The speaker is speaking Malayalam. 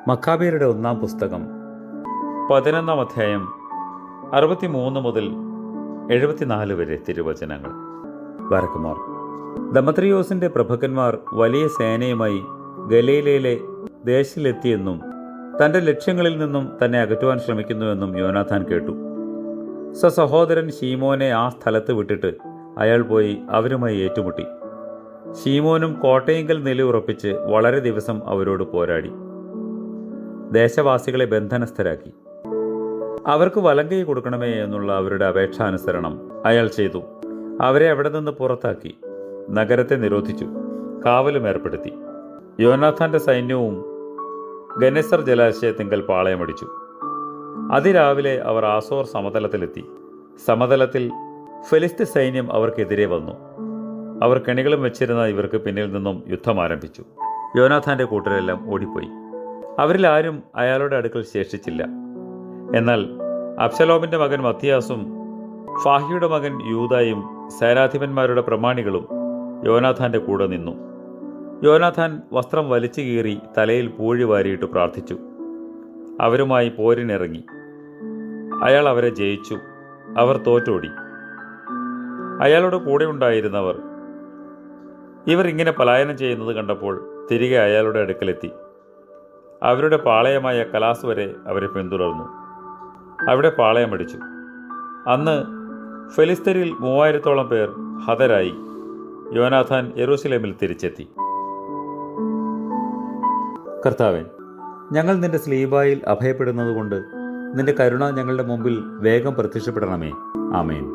മക്കാബിയരുടെ ഒന്നാം പുസ്തകം 11-ാം അധ്യായം 63 മുതൽ 74 വരെ തിരുവചനങ്ങൾ. ബാരക്കുമാർ. ദമത്രിയോസിന്റെ പ്രഭുക്കന്മാർ വലിയ സേനയുമായി ഗലീലയിലെ ദേശത്തിലെത്തിയെന്നും തന്റെ ലക്ഷ്യങ്ങളിൽ നിന്നും തന്നെ അകറ്റുവാൻ ശ്രമിക്കുന്നുവെന്നും യോനാഥാൻ കേട്ടു. സഹോദരൻ ശീമോനെ ആ സ്ഥലത്ത് വിട്ടിട്ട് അയാൾ പോയി അവരുമായി ഏറ്റുമുട്ടി. ശീമോനും കോട്ടയിങ്കൽ നിലയുറപ്പിച്ച് വളരെ ദിവസം അവരോട് പോരാടി. ദേശവാസികളെ ബന്ധനസ്ഥരാക്കി. അവർക്ക് വലങ്കൈ കൊടുക്കണമേ എന്നുള്ള അവരുടെ അപേക്ഷാനുസരണം അയാൾ ചെയ്തു. അവരെ അവിടെ നിന്ന് പുറത്താക്കി. നഗരത്തെ നിരോധിച്ചു, കാവലും ഏർപ്പെടുത്തി. യോനാഥാന്റെ സൈന്യവും ഗനെസർ ജലാശയത്തിങ്കൽ പാളയമടിച്ചു. അതിരാവിലെ അവർ ആസോർ സമതലത്തിലെത്തി. സമതലത്തിൽ ഫെലിസ്ത്യ സൈന്യം അവർക്കെതിരെ വന്നു. അവർ കെണികളും വെച്ചിരുന്ന ഇവർക്ക് പിന്നിൽ നിന്നും യുദ്ധം ആരംഭിച്ചു. യോനാഥാന്റെ കൂട്ടരെല്ലാം ഓടിപ്പോയി. അവരിൽ ആരും അയാളുടെ അടുക്കൽ ശേഷിച്ചില്ല. എന്നാൽ അബ്ശലോമിന്റെ മകൻ മത്തിയാസും ഫാഹിയുടെ മകൻ യൂദായും സേനാധിപന്മാരുടെ പ്രമാണികളും യോനാഥാന്റെ കൂടെ നിന്നു. യോനാഥാൻ വസ്ത്രം വലിച്ചു കീറി തലയിൽ പൂഴി വാരിയിട്ട് പ്രാർത്ഥിച്ചു. അവരുമായി പോരിനിറങ്ങി. അയാൾ അവരെ ജയിച്ചു. അവർ തോറ്റോടി. അയാളുടെ കൂടെ ഉണ്ടായിരുന്നവർ ഇവർ ഇങ്ങനെ പലായനം ചെയ്യുന്നത് കണ്ടപ്പോൾ തിരികെ അയാളുടെ അടുക്കലെത്തി. അവരുടെ പാളയമായ കലാസ് വരെ അവരെ പിന്തുടർന്നു. അവിടെ പാളയമടിച്ചു. അന്ന് ഫെലിസ്ത്യരിൽ 3000-ഓളം പേർ ഹതരായി. യോനാഥാൻ യെരൂശലേമിൽ തിരിച്ചെത്തി. കർത്താവേ, ഞങ്ങൾ നിന്റെ സ്ലീബായിൽ അഭയപ്പെടുന്നതുകൊണ്ട് നിന്റെ കരുണ ഞങ്ങളുടെ മുമ്പിൽ വേഗം പ്രത്യക്ഷപ്പെടണമേ. ആമേൻ.